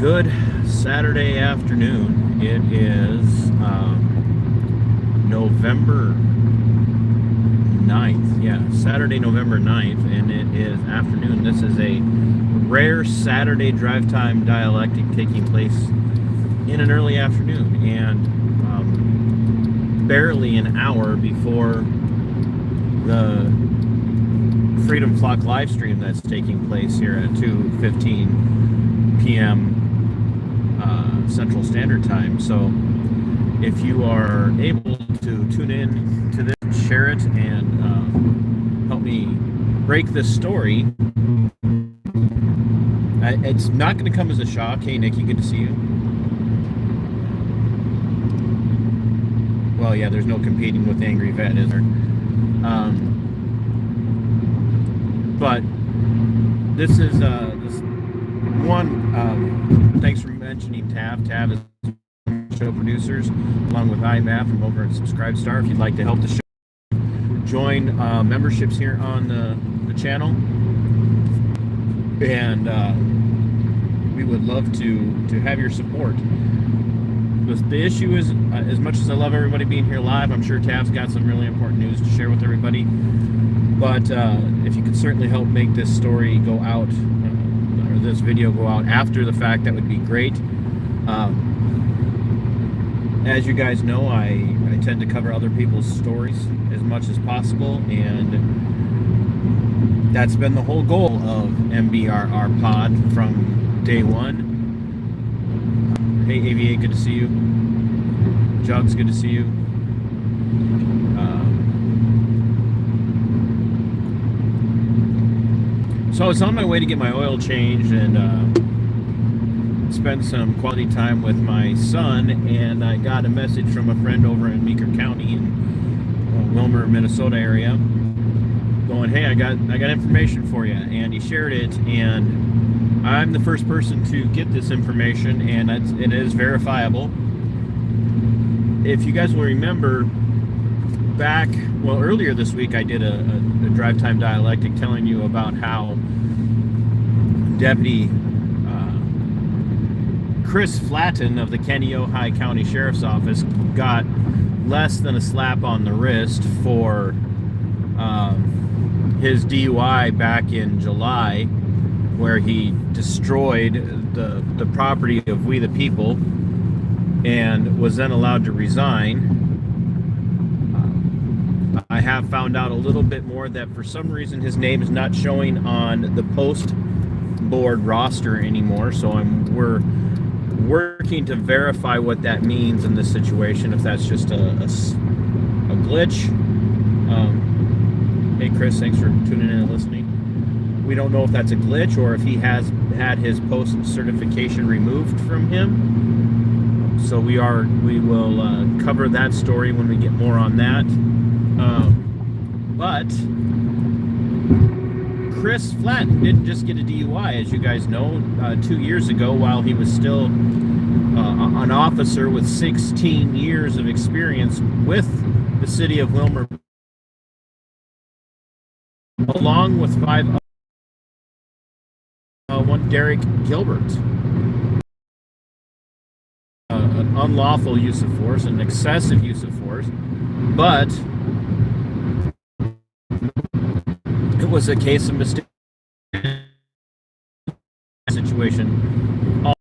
Good Saturday afternoon. It is November 9th. Yeah, Saturday, November 9th, and it is afternoon. This is a rare Saturday drive time dialectic taking place in an early afternoon, and barely an hour before the Freedom Flock live stream that's taking place here at 2:15 p.m. Central Standard Time. So if you are able to tune in to this, share it, and help me break this story. It's not going to come as a shock. Hey, Nikki, good to see you. Well, yeah, there's no competing with Angry Vet, is there? But this is this one. Thanks for mentioning Tav. Tav is show producers, along with IMAP from over at SubscribeStar. If you'd like to help the show, join memberships here on the channel, and we would love to have your support. The issue is, as much as I love everybody being here live, I'm sure Tav's got some really important news to share with everybody. But if you could certainly help make this story go out, or this video go out after the fact, that would be great. As you guys know, I tend to cover other people's stories as much as possible, and that's been the whole goal of MBRR Pod from day one. Hey, AVA, good to see you. Jugs, good to see you. So I was on my way to get my oil changed and spend some quality time with my son, and I got a message from a friend over in Meeker County in Wilmer, Minnesota area, going, "Hey, I got information for you," and he shared it, and I'm the first person to get this information, and it is verifiable. If you guys will remember, earlier this week, I did a drive time dialectic telling you about how Deputy Chris Flatten of the Kennesaw County Sheriff's Office got less than a slap on the wrist for his DUI back in July, where he destroyed the property of we the people and was then allowed to resign. I have found out a little bit more that for some reason his name is not showing on the post board roster anymore, so we're working to verify what that means in this situation, if that's just a glitch. Hey Chris, thanks for tuning in and listening. We don't know if that's a glitch or if he has had his post certification removed from him. So we will cover that story when we get more on that. But Chris Flatten didn't just get a DUI, as you guys know. 2 years ago, while he was still an officer with 16 years of experience with the city of Wilmer, along with one Derek Gilbert. An unlawful use of force, an excessive use of force, but it was a case of mistake situation. I'll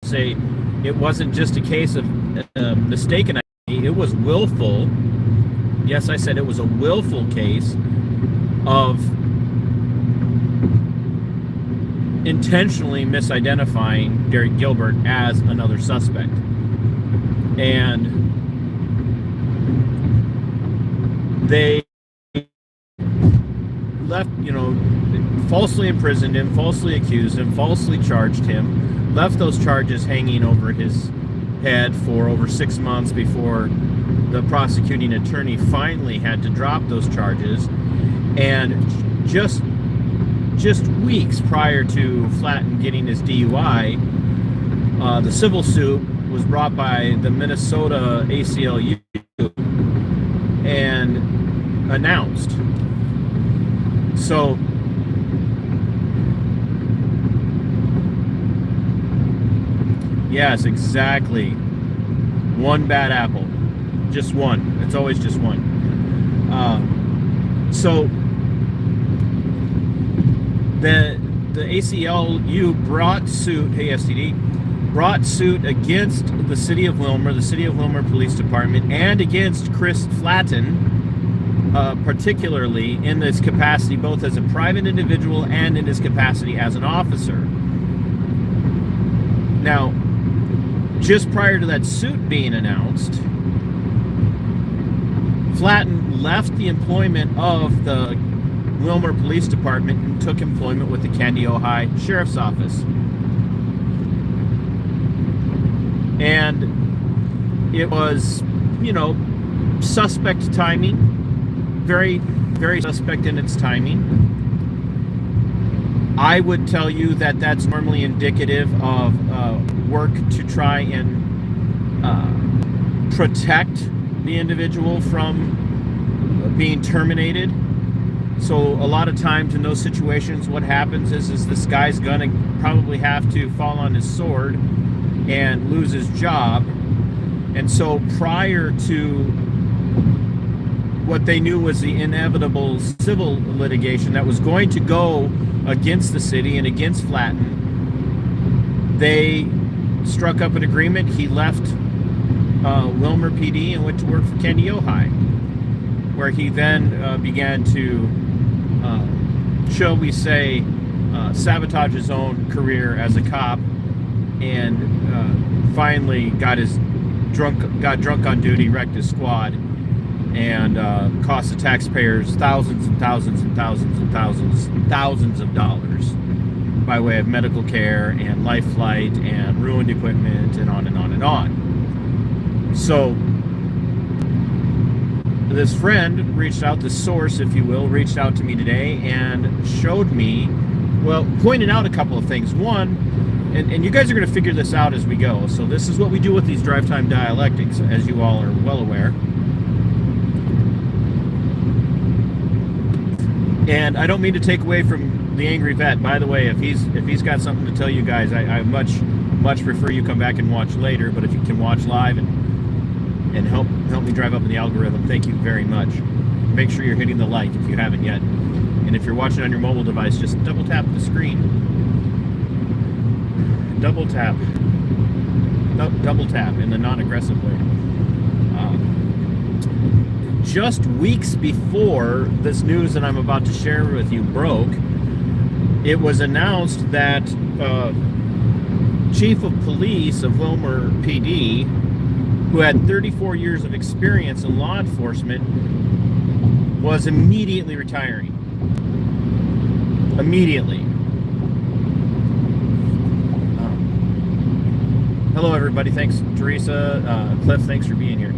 say it wasn't just a case of mistaken identity, it was willful. Yes, I said it was a willful case of intentionally misidentifying Derek Gilbert as another suspect. And they left, falsely imprisoned him, falsely accused him, falsely charged him, left those charges hanging over his head for over 6 months before the prosecuting attorney finally had to drop those charges. And just weeks prior to Flatten getting his DUI, the civil suit was brought by the Minnesota ACLU and announced. So Yes, exactly. One bad apple. Just one. It's always just one. So the ACLU brought suit, ASTD, brought suit against the City of Willmar, the City of Willmar Police Department, and against Chris Flatten, particularly in this capacity, both as a private individual and in his capacity as an officer. Now, just prior to that suit being announced, Flatten left the employment of the Willmar Police Department and took employment with the Candy Ojai Sheriff's Office. And it was, suspect timing. Very, very suspect in its timing. I would tell you that that's normally indicative of work to try and protect the individual from being terminated. So a lot of times in those situations, what happens is this guy's gonna probably have to fall on his sword and lose his job. And so prior to what they knew was the inevitable civil litigation that was going to go against the city and against Flatten, they struck up an agreement. He left Willmar PD and went to work for Candy Ojai, where he then began to, shall we say, sabotage his own career as a cop, and finally got drunk on duty, wrecked his squad, and cost the taxpayers thousands and thousands and thousands and thousands of dollars by way of medical care and life flight and ruined equipment and on and on and on. So this friend reached out, the source, if you will, reached out to me today and showed me, pointed out a couple of things. One, and you guys are going to figure this out as we go. So this is what we do with these drive time dialectics, as you all are well aware. And I don't mean to take away from the angry vet. By the way, if he's got something to tell you guys, I much prefer you come back and watch later. But if you can watch live and help me drive up in the algorithm, thank you very much. Make sure you're hitting the like if you haven't yet. And if you're watching on your mobile device, just double tap the screen. Double tap in a non-aggressive way. Just weeks before this news that I'm about to share with you broke, it was announced that Chief of Police of Willmar PD, who had 34 years of experience in law enforcement, was immediately retiring. Immediately. Hello, everybody. Thanks, Teresa. Cliff, thanks for being here.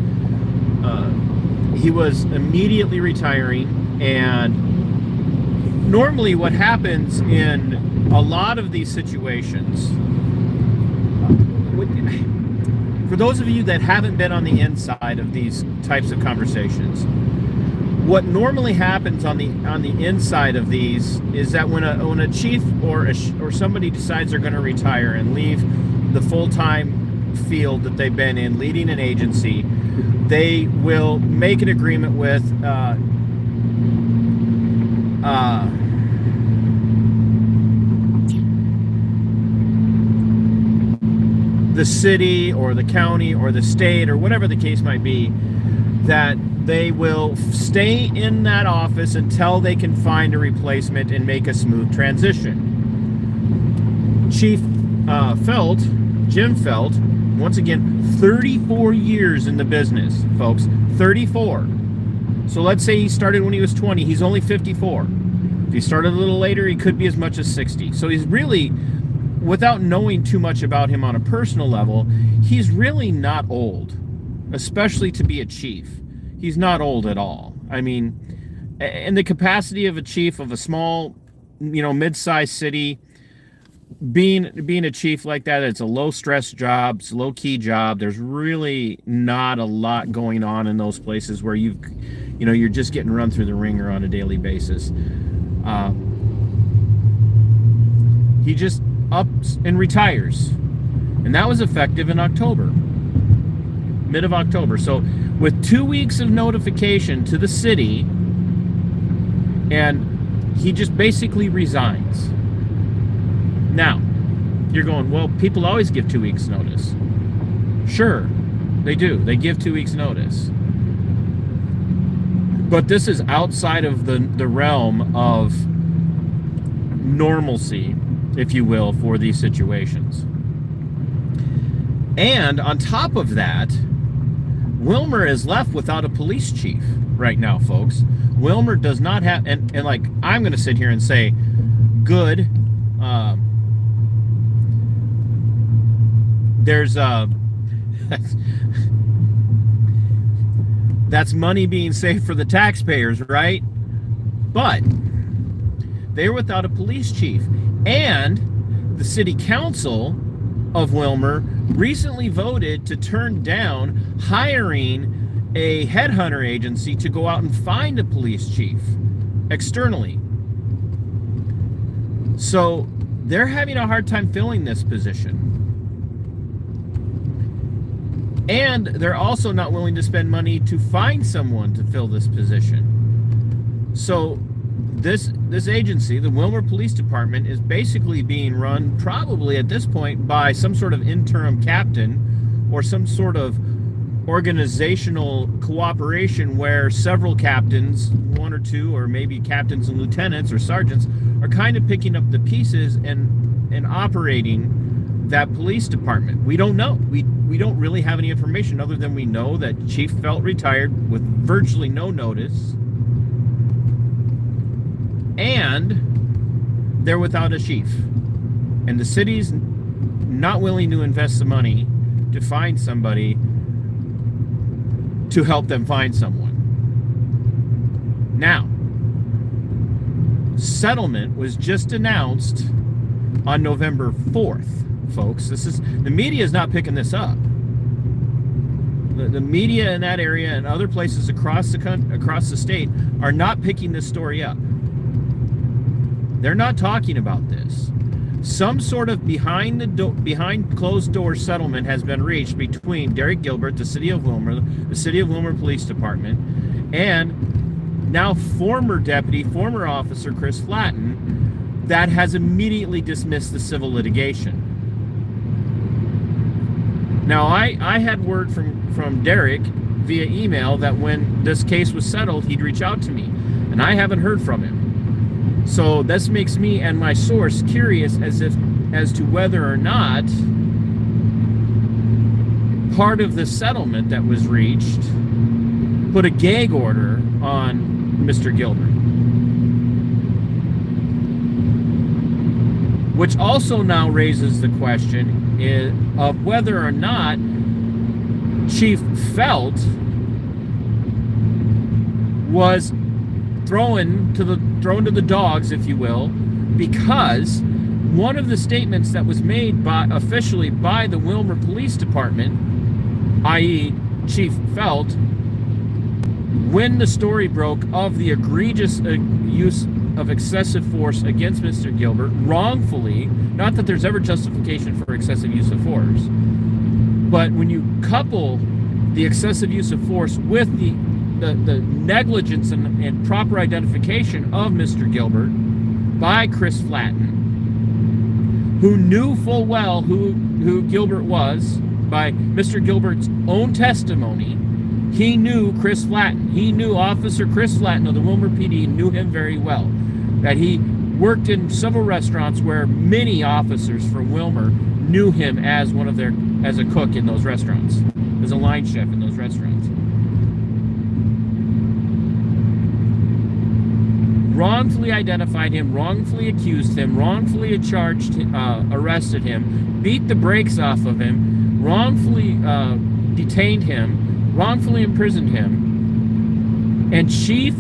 He was immediately retiring, and normally what happens in a lot of these situations, for those of you that haven't been on the inside of these types of conversations, what normally happens on the inside of these is that when a chief or somebody decides they're going to retire and leave the full-time field that they've been in, leading an agency, they will make an agreement with the city or the county or the state or whatever the case might be, that they will stay in that office until they can find a replacement and make a smooth transition. Chief Jim Felt, once again, 34 years in the business, folks. 34. So let's say he started when he was 20. He's only 54. If he started a little later, he could be as much as 60. So he's really, without knowing too much about him on a personal level, he's really not old, especially to be a chief. He's not old at all. I mean, in the capacity of a chief of a small, mid-sized city, being a chief like that, it's a low-stress job, it's a low-key job. There's really not a lot going on in those places where you're just getting run through the ringer on a daily basis. He just ups and retires. And that was effective in October, mid of October. So with 2 weeks of notification to the city, and he just basically resigns. Now, you're going, well, people always give 2 weeks notice. Sure, they do. They give 2 weeks notice. But this is outside of the realm of normalcy, if you will, for these situations. And on top of that, Willmar is left without a police chief right now, folks. Willmar does not have, and like, I'm going to sit here and say, good, there's that's money being saved for the taxpayers, right? But they're without a police chief, and the city council of Willmar recently voted to turn down hiring a headhunter agency to go out and find a police chief externally. So they're having a hard time filling this position. And they're also not willing to spend money to find someone to fill this position. So this agency, the Willmar Police Department, is basically being run probably at this point by some sort of interim captain or some sort of organizational cooperation where several captains, one or two, or maybe captains and lieutenants or sergeants, are kind of picking up the pieces and operating that police department. We don't know. We don't really have any information other than we know that Chief Felt retired with virtually no notice, and they're without a chief, and the city's not willing to invest the money to find somebody to help them find someone. Now, settlement was just announced on November 4th, folks. The media is not picking this up. The media in that area and other places across the state are not picking this story up. They're not talking about this. Some sort of behind closed door settlement has been reached between Derek Gilbert, the City of Willmar, the City of Willmar Police Department, and now former officer Chris Flatten, that has immediately dismissed the civil litigation. Now, I had word from Derek via email that when this case was settled, he'd reach out to me, and I haven't heard from him. So this makes me and my source curious as to whether or not part of the settlement that was reached put a gag order on Mr. Gilbert. Which also now raises the question of whether or not Chief Felt was thrown to the dogs, if you will, because one of the statements that was made officially by the Willmar Police Department, i.e. Chief Felt, when the story broke of the egregious use of excessive force against Mr. Gilbert, wrongfully, not that there's ever justification for excessive use of force, but when you couple the excessive use of force with the negligence and proper identification of Mr. Gilbert by Chris Flatten, who knew full well who Gilbert was by Mr. Gilbert's own testimony. He knew Chris Flatten. He knew Officer Chris Flatten of the Willmar PD, knew him very well. That he worked in several restaurants where many officers from Willmar knew him as as a cook in those restaurants, as a line chef in those restaurants. Wrongfully identified him, wrongfully accused him, wrongfully arrested him, beat the brakes off of him, wrongfully detained him, wrongfully imprisoned him, and Chief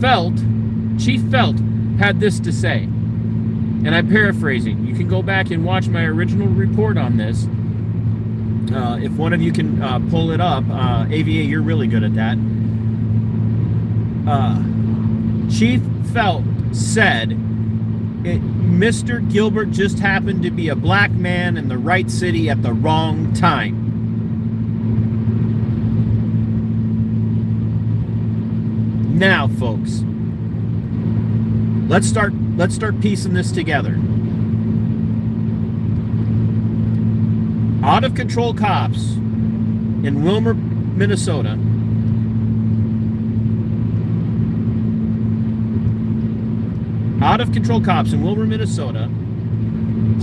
Felt had this to say, and I'm paraphrasing. You can go back and watch my original report on this. If one of you can pull it up, AVA, you're really good at that. Chief Felt said Mr. Gilbert just happened to be a black man in the right city at the wrong time. Now, folks, let's start piecing this together. Out of control cops in Wilmer, Minnesota,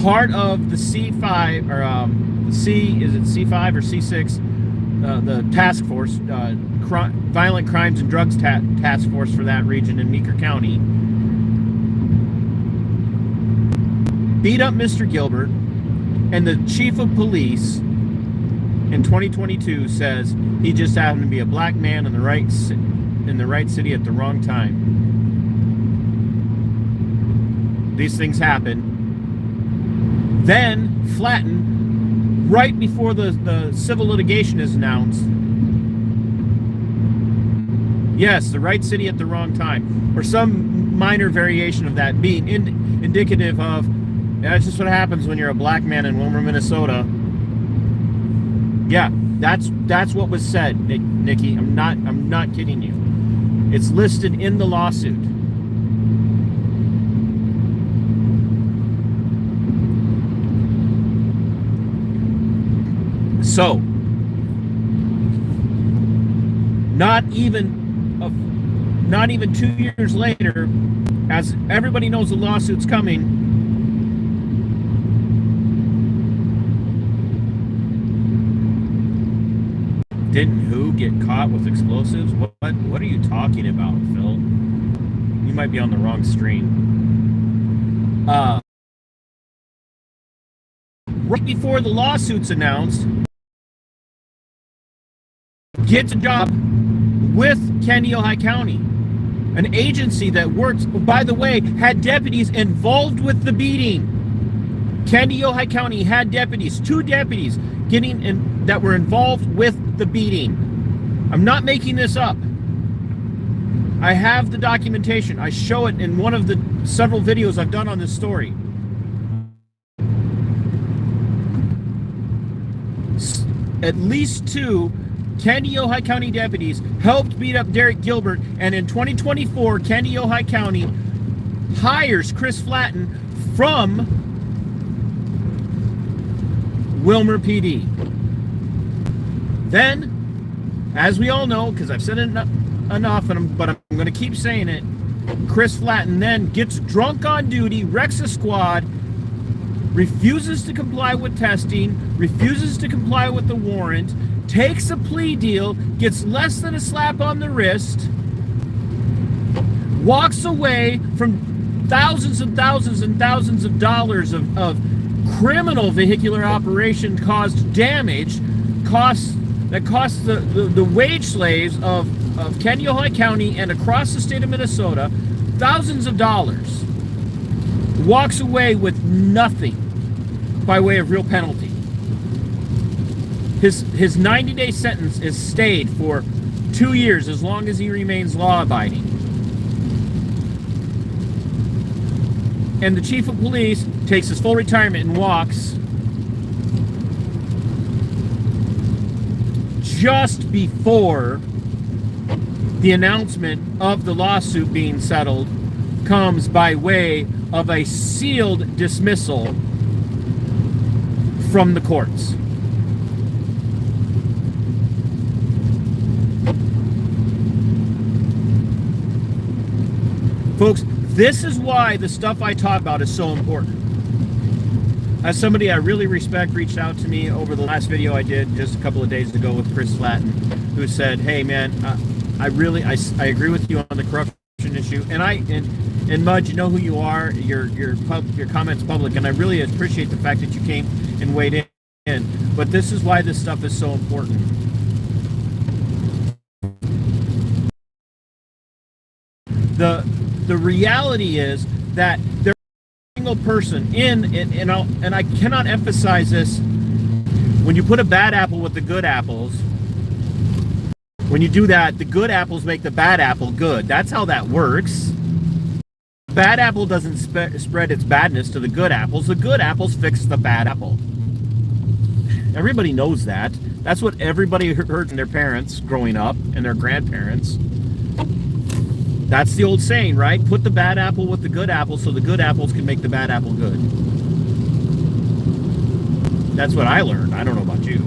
part of the C5 or is it C5 or C6, the task force, violent crimes and drugs task force for that region in Meeker County, beat up Mr. Gilbert, and the chief of police in 2022 says he just happened to be a black man in the right city at the wrong time. These things happen. Then Flatten, right before the civil litigation is announced, yes, the right city at the wrong time, or some minor variation of that being indicative of, that's just what happens when you're a black man in Wilmer, Minnesota. Yeah, that's what was said, Nikki. I'm not kidding you. It's listed in the lawsuit. So, not even 2 years later, as everybody knows the lawsuit's coming, didn't who get caught with explosives? What are you talking about, Phil? You might be on the wrong stream. Right before the lawsuit's announced, gets a job with Candy, Ohio County, an agency that works, by the way, had deputies involved with the beating. Candy, Ohio County had deputies, 2 deputies that were involved with the beating. I'm not making this up. I have the documentation. I show it in one of the several videos I've done on this story. At least 2 Candy, Ohio County deputies helped beat up Derek Gilbert, and in 2024, Candy, Ohio County hires Chris Flatten from Wilmer PD. Then, as we all know, because I've said it enough, but I'm going to keep saying it, Chris Flatten then gets drunk on duty, wrecks a squad, refuses to comply with testing, refuses to comply with the warrant, takes a plea deal, gets less than a slap on the wrist, walks away from thousands and thousands and thousands of dollars of criminal vehicular operation caused damage, that cost the wage slaves of Candy, Ohio County and across the state of Minnesota thousands of dollars, walks away with nothing by way of real penalty. His 90-day sentence is stayed for 2 years as long as he remains law-abiding. And the chief of police takes his full retirement and walks just before the announcement of the lawsuit being settled comes by way of a sealed dismissal from the courts. Folks, this is why the stuff I talk about is so important. As somebody I really respect reached out to me over the last video I did just a couple of days ago with Chris Flatten, who said, "Hey man, I agree with you on the corruption issue, and Mud, you know who you are. Your comments public, and I really appreciate the fact that you came and weighed in. But this is why this stuff is so important." The reality is that there's a single person and I cannot emphasize this. When you put a bad apple with the good apples, when you do that, the good apples make the bad apple good. That's how that works. Bad apple doesn't spread its badness to the good apples. The good apples fix the bad apple. Everybody knows that. That's what everybody heard from their parents growing up and their grandparents. That's the old saying, right? Put the bad apple with the good apple so the good apples can make the bad apple good. That's what I learned. I don't know about you.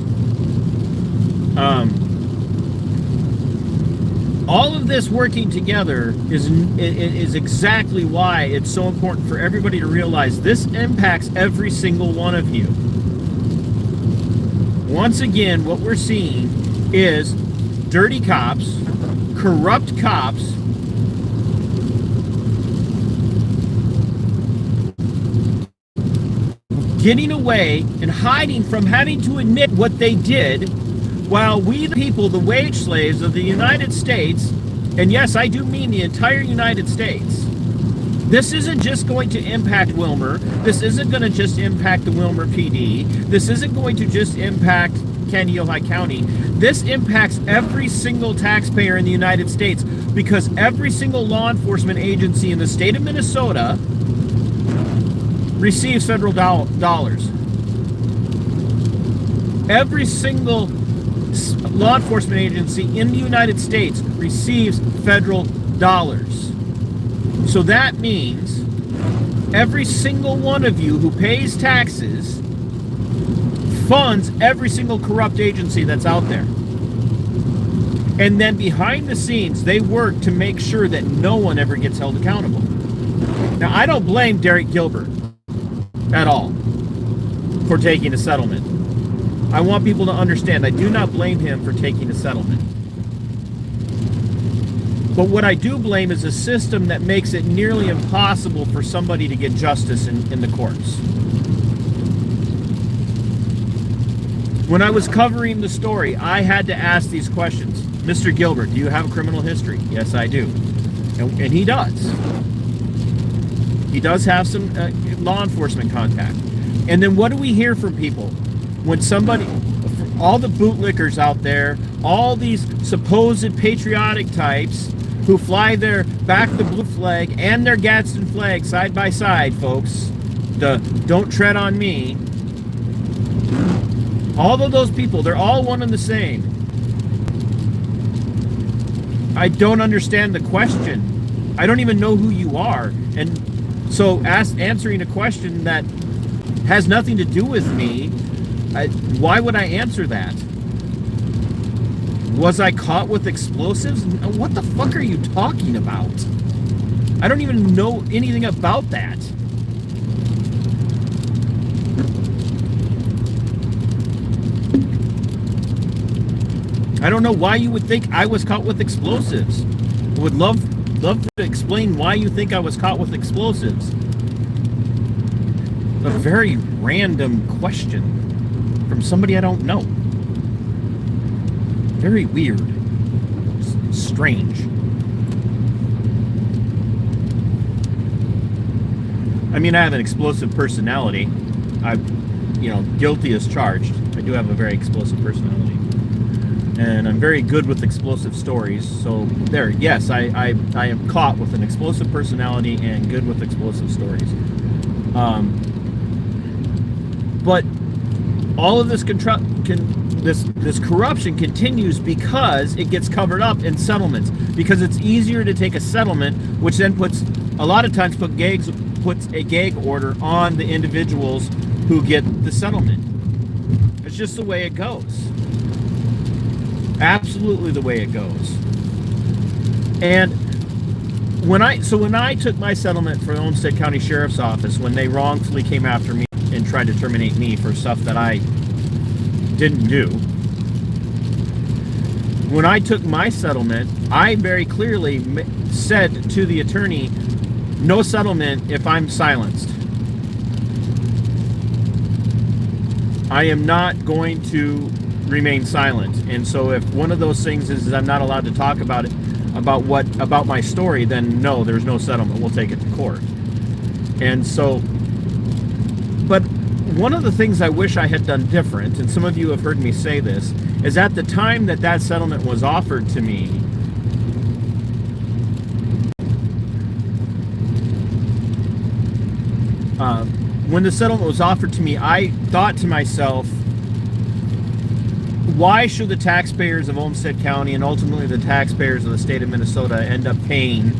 All of this working together is exactly why it's so important for everybody to realize this impacts every single one of you. Once again, what we're seeing is dirty cops, corrupt cops, getting away and hiding from having to admit what they did, while we, the people, the wage slaves of the United States, and yes, I do mean the entire United States, this isn't just going to impact Wilmer. This isn't going to just impact the Wilmer PD. This isn't going to just impact Kaneohe County. This impacts every single taxpayer in the United States, because every single law enforcement agency in the state of Minnesota receives federal dollars. Every single law enforcement agency in the United States receives federal dollars. So that means every single one of you who pays taxes funds every single corrupt agency that's out there. And then behind the scenes, they work to make sure that no one ever gets held accountable. Now, I don't blame Derek Gilbert at all for taking a settlement. I want people to understand I do not blame him for taking a settlement. But what I do blame is a system that makes it nearly impossible for somebody to get justice in the courts. When I was covering the story, I had to ask these questions. Mr. Gilbert, do you have a criminal history? Yes, I do. And he does. He does have some law enforcement contact. And then what do we hear from people? When somebody, all the bootlickers out there, all these supposed patriotic types who fly their back the blue flag and their Gadsden flag side by side, folks, the don't tread on me. All of those people, they're all one and the same. I don't understand the question. I don't even know who you are. And so answering a question that has nothing to do with me, why would I answer that? Was I caught with explosives? What the fuck are you talking about? I don't even know anything about that. I don't know why you would think I was caught with explosives. I would love to explain why you think I was caught with explosives. A very random question from somebody I don't know. Very weird. Strange. I mean, I have an explosive personality. Guilty as charged. I do have a very explosive personality. And I'm very good with explosive stories. So there, yes, I am caught with an explosive personality and good with explosive stories. But all of this this corruption continues because it gets covered up in settlements. Because it's easier to take a settlement, which then puts a gag order on the individuals who get the settlement. It's just the way it goes. Absolutely the way it goes. And when I took my settlement for the Olmsted County Sheriff's Office, when they wrongfully came after me and tried to terminate me for stuff that I didn't do, when I took my settlement, I very clearly said to the attorney, no settlement if I'm silenced. I am not going to remain silent. And so if one of those things is I'm not allowed to talk about it, about my story, then no, there's no settlement. We'll take it to court. And so, but one of the things I wish I had done different, and some of you have heard me say this, is at the time that settlement was offered to me, When the settlement was offered to me, I thought to myself, why should the taxpayers of Olmsted County and ultimately the taxpayers of the state of Minnesota end up paying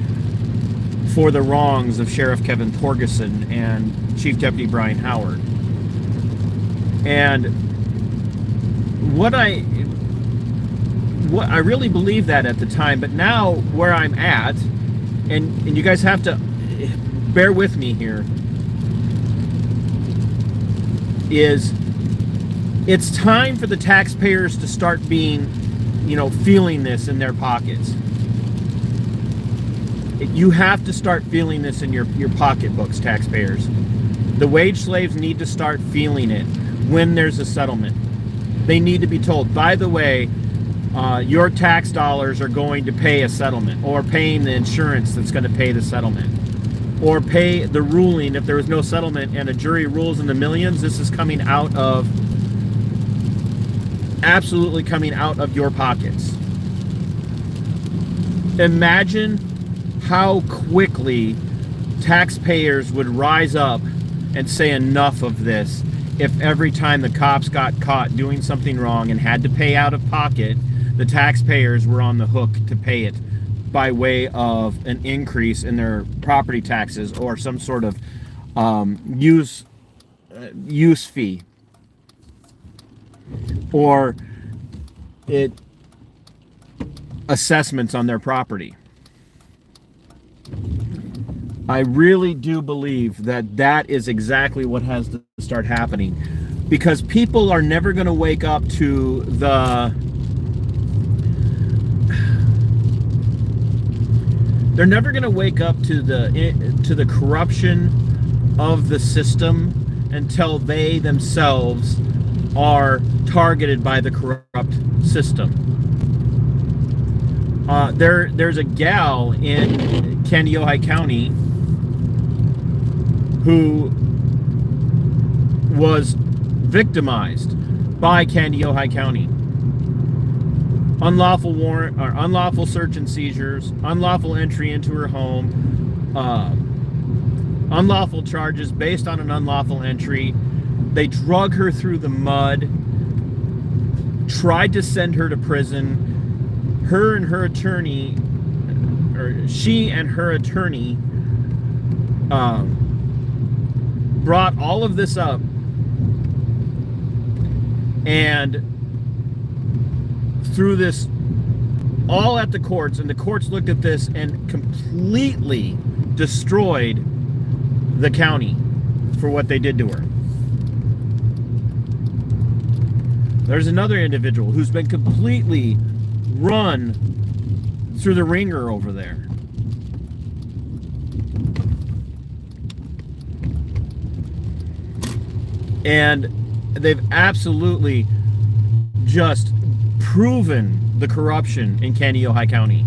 for the wrongs of Sheriff Kevin Torgerson and Chief Deputy Brian Howard? And what I really believed that at the time, but now where I'm at, and you guys have to bear with me here, is it's time for the taxpayers to start being, feeling this in their pockets. You have to start feeling this in your pocketbooks, taxpayers. The wage slaves need to start feeling it when there's a settlement. They need to be told, by the way, your tax dollars are going to pay a settlement, or paying the insurance that's going to pay the settlement, or pay the ruling if there was no settlement and a jury rules in the millions. This is coming out of, absolutely coming out of your pockets. Imagine how quickly taxpayers would rise up and say enough of this if every time the cops got caught doing something wrong and had to pay out of pocket, the taxpayers were on the hook to pay it by way of an increase in their property taxes or some sort of use fee, or assessments on their property. I really do believe that is exactly what has to start happening, because people are never going to wake up to the corruption of the system until they themselves are targeted by the corrupt system. There's a gal in Kandiyohi County who was victimized by Kandiyohi County. Unlawful warrant, or unlawful search and seizures, unlawful entry into her home, unlawful charges based on an unlawful entry. They drug her through the mud, tried to send her to prison. Her and her attorney, or she and her attorney, brought all of this up, and threw this all at the courts, and the courts looked at this and completely destroyed the county for what they did to her. There's another individual who's been completely run through the ringer over there. And they've absolutely just proven the corruption in Kandiyohi County.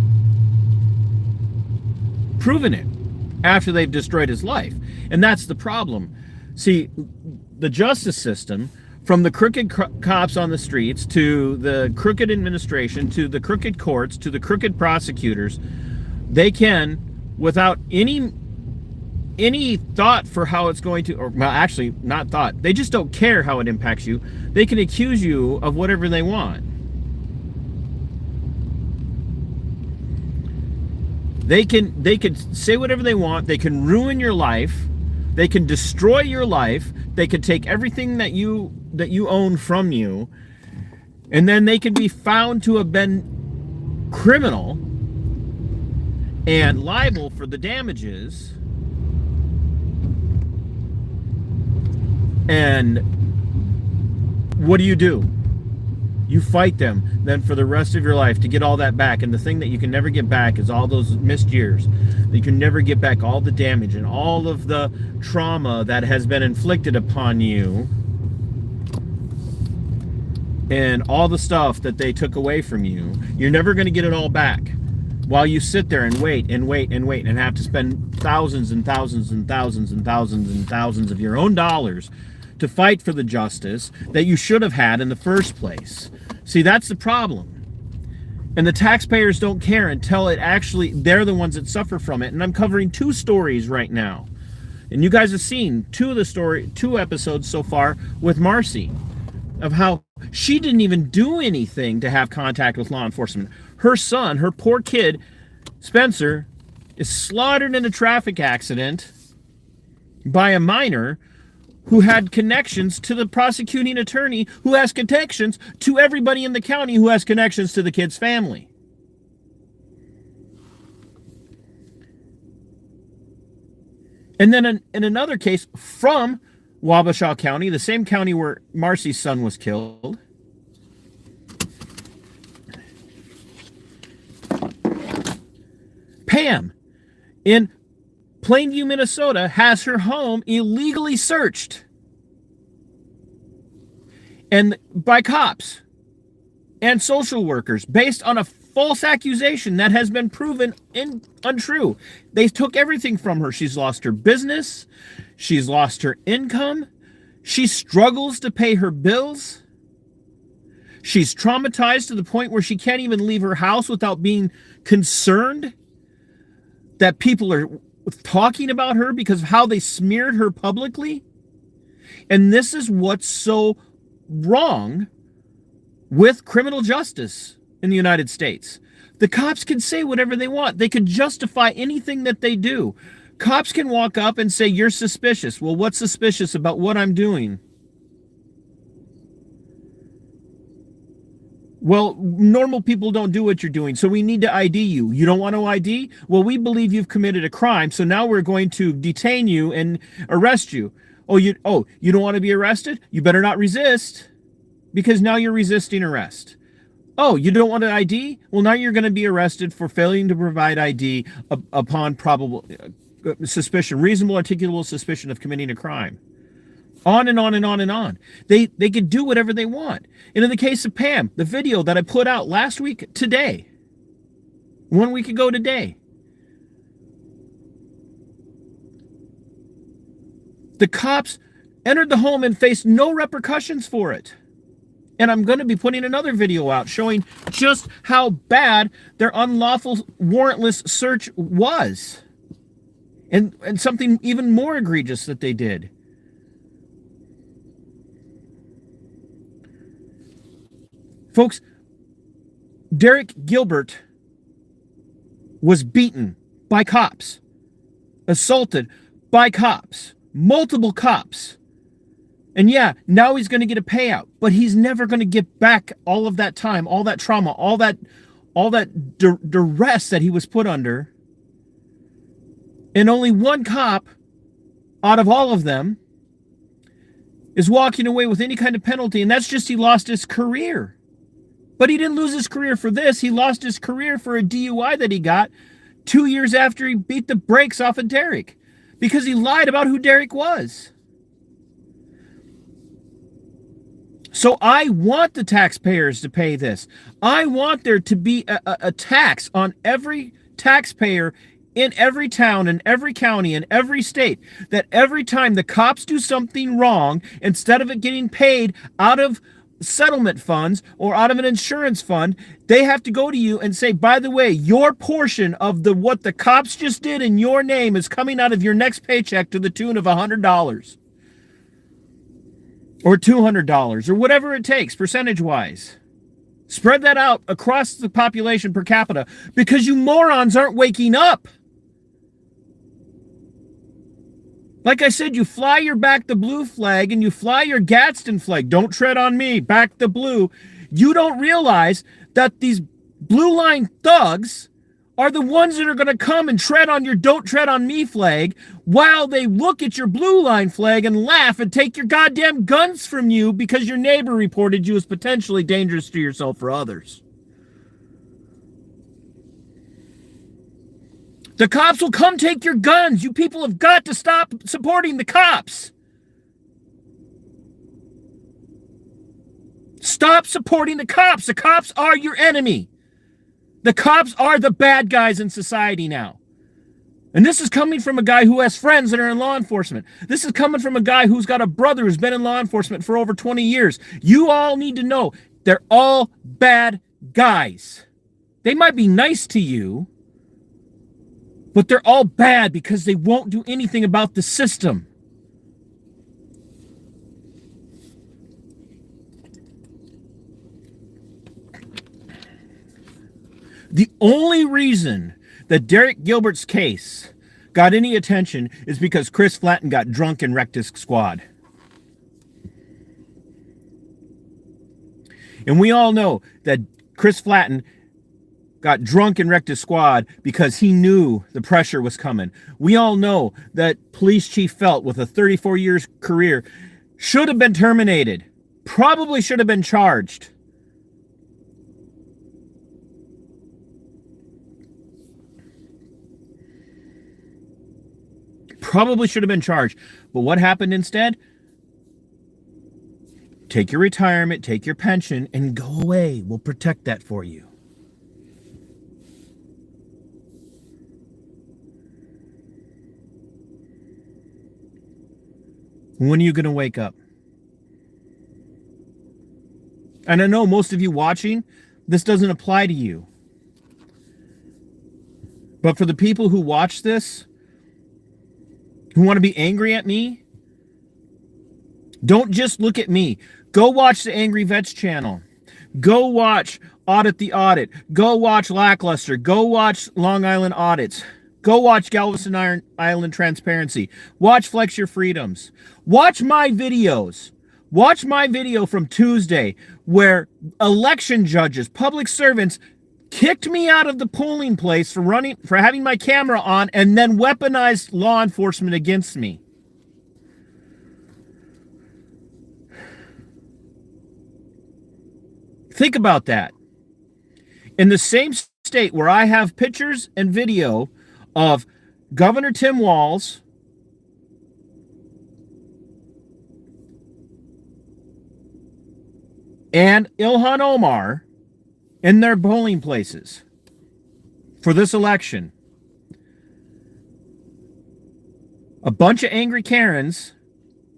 Proven it after they've destroyed his life. And that's the problem. See, the justice system, from the crooked cops on the streets, to the crooked administration, to the crooked courts, to the crooked prosecutors, they can, without any thought for how it's going to, or well, actually not thought, they just don't care how it impacts you, they can accuse you of whatever they want. They can say whatever they want. They can ruin your life. They can destroy your life. They can take everything that you own from you, and then they can be found to have been criminal and liable for the damages. And what do? You fight them then for the rest of your life to get all that back. And the thing that you can never get back is all those missed years. You can never get back all the damage and all of the trauma that has been inflicted upon you, and all the stuff that they took away from you. You're never going to get it all back while you sit there and wait and wait and wait and have to spend thousands and thousands and thousands and thousands and thousands of your own dollars to fight for the justice that you should have had in the first place. See, that's the problem. And the taxpayers don't care until it actually, they're the ones that suffer from it. And I'm covering two stories right now. And you guys have seen two episodes so far with Marcy of how she didn't even do anything to have contact with law enforcement. Her son, her poor kid, Spencer, is slaughtered in a traffic accident by a minor who had connections to the prosecuting attorney, who has connections to everybody in the county, who has connections to the kid's family. And then in another case from Wabasha County, the same county where Marcy's son was killed, Pam in Plainview, Minnesota, has her home illegally searched and by cops and social workers based on a false accusation that has been proven untrue. They took everything from her. She's lost her business. She's lost her income. She struggles to pay her bills. She's traumatized to the point where she can't even leave her house without being concerned that people are talking about her because of how they smeared her publicly. And this is what's so wrong with criminal justice in the United States. The cops can say whatever they want. They could justify anything that they do. Cops can walk up and say, you're suspicious. Well, what's suspicious about what I'm doing? Well, normal people don't do what you're doing, so we need to ID you. You don't want to ID? Well, we believe you've committed a crime, so now we're going to detain you and arrest you. You don't want to be arrested? You better not resist, because now you're resisting arrest. Oh, you don't want an ID? Well, now you're going to be arrested for failing to provide ID upon probable suspicion, reasonable articulable suspicion of committing a crime. On and on and on and on. They could do whatever they want. And in the case of Pam, the video that I put out last week today, 1 week ago today, the cops entered the home and faced no repercussions for it. And I'm going to be putting another video out showing just how bad their unlawful warrantless search was. And something even more egregious that they did. Folks, Derek Gilbert was beaten by cops, assaulted by cops, multiple cops. And yeah, now he's going to get a payout, but he's never going to get back all of that time, all that trauma, all that duress that he was put under. And only one cop out of all of them is walking away with any kind of penalty, and that's just he lost his career. But he didn't lose his career for this. He lost his career for a DUI that he got 2 years after he beat the brakes off of Derek because he lied about who Derek was. So I want the taxpayers to pay this. I want there to be a tax on every taxpayer in every town, in every county, in every state, that every time the cops do something wrong, instead of it getting paid out of settlement funds or out of an insurance fund, they have to go to you and say, by the way, your portion of what the cops just did in your name is coming out of your next paycheck to the tune of $100 or $200 or whatever it takes percentage-wise. Spread that out across the population per capita because you morons aren't waking up. Like I said, you fly your Back the Blue flag and you fly your Gadsden flag. Don't tread on me, back the blue. You don't realize that these blue line thugs are the ones that are going to come and tread on your don't tread on me flag while they look at your blue line flag and laugh and take your goddamn guns from you because your neighbor reported you as potentially dangerous to yourself or others. The cops will come take your guns. You people have got to stop supporting the cops. Stop supporting the cops. The cops are your enemy. The cops are the bad guys in society now. And this is coming from a guy who has friends that are in law enforcement. This is coming from a guy who's got a brother who's been in law enforcement for over 20 years. You all need to know they're all bad guys. They might be nice to you, But they're all bad because they won't do anything about the system. The only reason that Derek Gilbert's case got any attention is because Chris Flatten got drunk and wrecked his squad. And we all know that Chris Flatten got drunk and wrecked his squad because he knew the pressure was coming. We all know that Police Chief Felt, with a 34 years career, should have been terminated. Probably should have been charged. Probably should have been charged. But what happened instead? Take your retirement, take your pension, and go away. We'll protect that for you. When are you going to wake up? And I know most of you watching, this doesn't apply to you. But for the people who watch this, who want to be angry at me, don't just look at me. Go watch the Angry Vets channel. Go watch Audit the Audit. Go watch Lackluster. Go watch Long Island Audits. Go watch Galveston Island Transparency. Watch Flex Your Freedoms. Watch my videos. Watch my video from Tuesday where election judges, public servants, kicked me out of the polling place for having my camera on and then weaponized law enforcement against me. Think about that. In the same state where I have pictures and video of Governor Tim Walz and Ilhan Omar in their polling places for this election, a bunch of angry Karens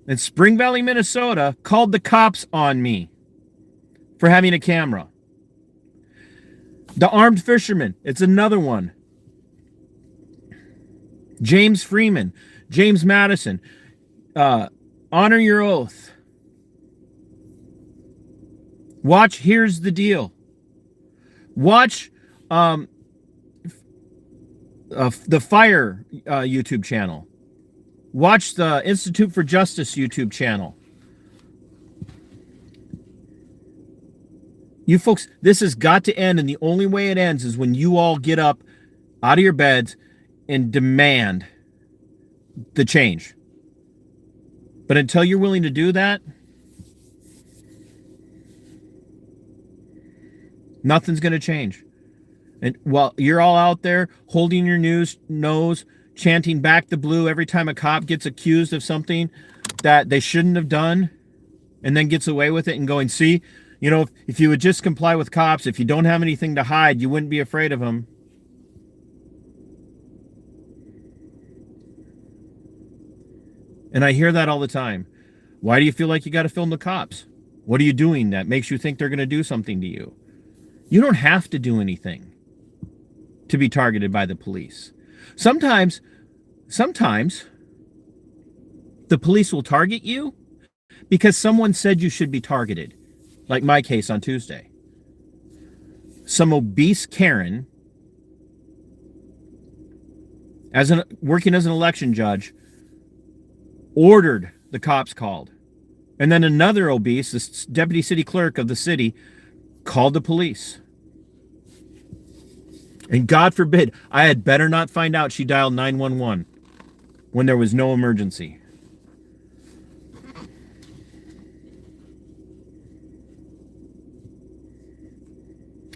in Spring Valley, Minnesota called the cops on me for having a camera. The Armed Fisherman, it's another one. James Freeman, James Madison, Honor Your Oath. Watch Here's the Deal. Watch the Fire YouTube channel. Watch the Institute for Justice YouTube channel. You folks, this has got to end, and the only way it ends is when you all get up out of your beds and demand the change. But until you're willing to do that, nothing's going to change. And while you're all out there holding your nose, chanting back the blue every time a cop gets accused of something that they shouldn't have done and then gets away with it and going, see, you know, if you would just comply with cops, if you don't have anything to hide, you wouldn't be afraid of them. And I hear that all the time. Why do you feel like you got to film the cops? What are you doing that makes you think they're going to do something to you? You don't have to do anything to be targeted by the police. Sometimes the police will target you because someone said you should be targeted. Like my case on Tuesday. Some obese Karen, working as an election judge, ordered the cops called. And then another obese, the deputy city clerk of the city, called the police. And God forbid, I had better not find out she dialed 911 when there was no emergency.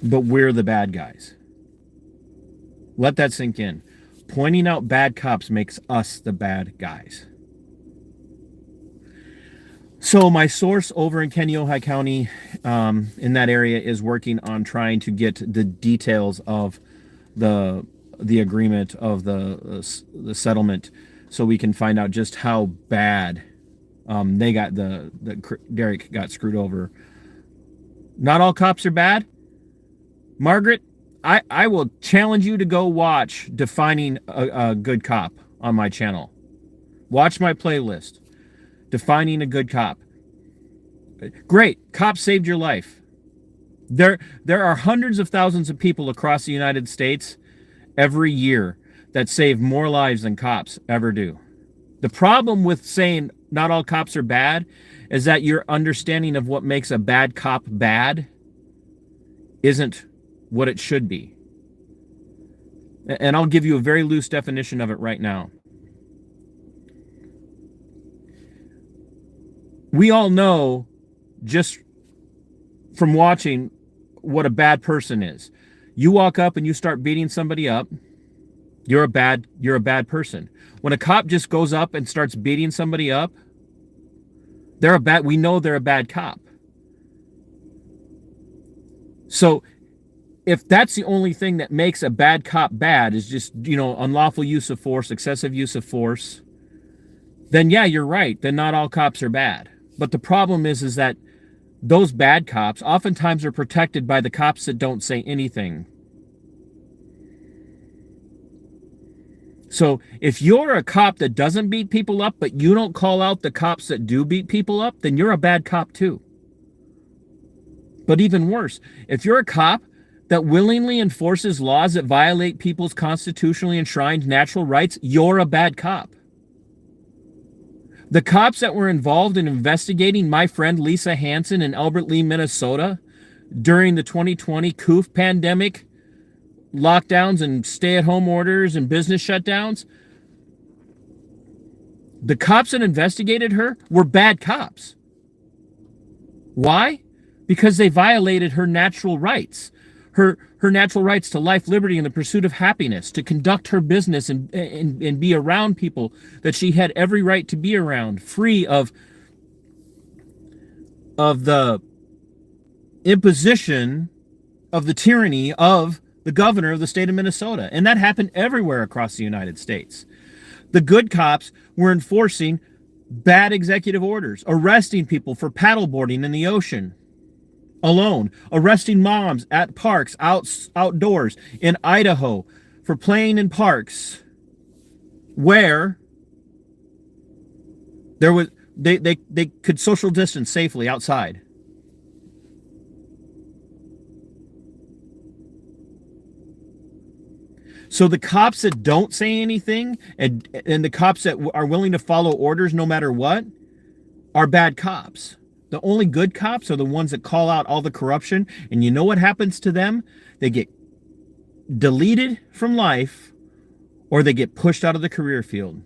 But we're the bad guys. Let that sink in. Pointing out bad cops makes us the bad guys. So my source over in Kenneohai County, in that area, is working on trying to get the details of the agreement of the settlement, so we can find out just how bad they got Derek got screwed over. Not all cops are bad. Margaret, I will challenge you to go watch Defining a Good Cop on my channel. Watch my playlist, Defining a Good Cop. Great, cop saved your life. There are hundreds of thousands of people across the United States every year that save more lives than cops ever do. The problem with saying not all cops are bad is that your understanding of what makes a bad cop bad isn't what it should be. And I'll give you a very loose definition of it right now. We all know just from watching what a bad person is. You walk up and you start beating somebody up, you're a bad person. When a cop just goes up and starts beating somebody up, we know they're a bad cop. So if that's the only thing that makes a bad cop bad is just, unlawful use of force, excessive use of force, then yeah, you're right. Then not all cops are bad. But the problem is that those bad cops oftentimes are protected by the cops that don't say anything. So if you're a cop that doesn't beat people up, but you don't call out the cops that do beat people up, then you're a bad cop too. But even worse, if you're a cop that willingly enforces laws that violate people's constitutionally enshrined natural rights, you're a bad cop. The cops that were involved in investigating my friend Lisa Hansen in Albert Lea, Minnesota during the 2020 COOF pandemic, lockdowns and stay-at-home orders and business shutdowns, the cops that investigated her were bad cops. Why? Because they violated her natural rights. Her natural rights to life, liberty, and the pursuit of happiness, to conduct her business and be around people that she had every right to be around, free of the imposition of the tyranny of the governor of the state of Minnesota. And that happened everywhere across the United States. The good cops were enforcing bad executive orders, arresting people for paddleboarding in the ocean alone, arresting moms at parks outdoors in Idaho for playing in parks where there was they could social distance safely outside. So the cops that don't say anything and the cops that are willing to follow orders no matter what are bad cops. The only good cops are the ones that call out all the corruption. And you know what happens to them? They get deleted from life or they get pushed out of the career field.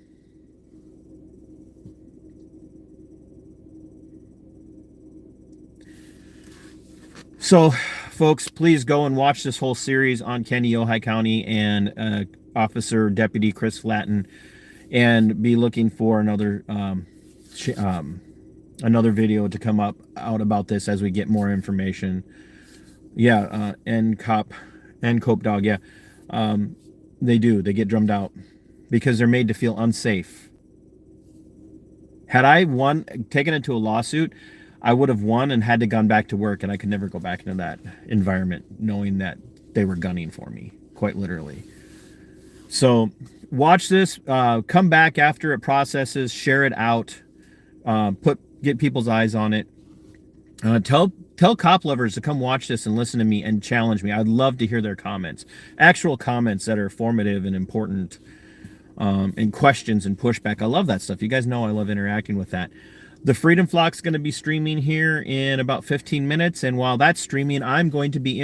So, folks, please go and watch this whole series on Kenny Ojai County and Officer Deputy Chris Flatten, and be looking for another video to come out about this as we get more information. Yeah, and Cope Dog, yeah. They get drummed out because they're made to feel unsafe. Had I taken it to a lawsuit, I would have won and had to gone back to work, and I could never go back into that environment knowing that they were gunning for me, quite literally. So watch this, come back after it processes, share it out, get people's eyes on it. Tell cop lovers to come watch this and listen to me and challenge me. I'd love to hear their comments, actual comments that are formative and important, and questions and pushback. I love that stuff. You guys know I love interacting with that. The Freedom Flock's going to be streaming here in about 15 minutes. And while that's streaming, I'm going to be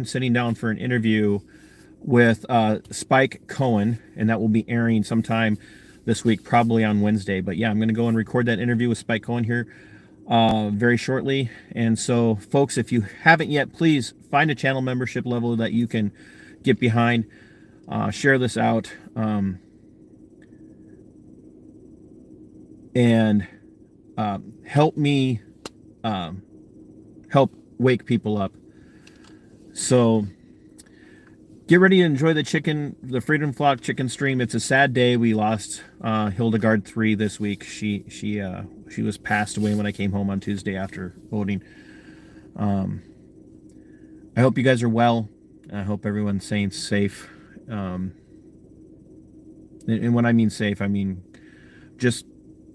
sitting down for an interview with Spike Cohen. And that will be airing sometime this week, probably on Wednesday. But yeah, I'm going to go and record that interview with Spike Cohen here very shortly. And so, folks, if you haven't yet, please find a channel membership level that you can get behind. Share this out. And help me help wake people up. So get ready to enjoy the Freedom Flock chicken stream. It's a sad day. We lost Hildegard 3 this week. She was passed away when I came home on Tuesday after voting. I hope you guys are well. I hope everyone's staying safe. And when I mean safe, I mean just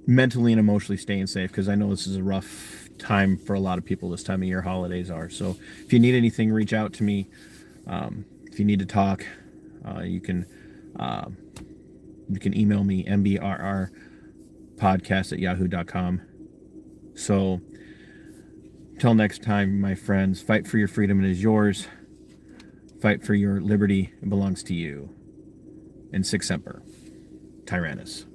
mentally and emotionally staying safe, because I know this is a rough time for a lot of people this time of year. Holidays are. So if you need anything, reach out to me. If you need to talk, you can email me, mbrrpodcast@yahoo.com. So till next time, my friends, fight for your freedom, it is yours. Fight for your liberty, it belongs to you. And Sic Semper, Tyrannus.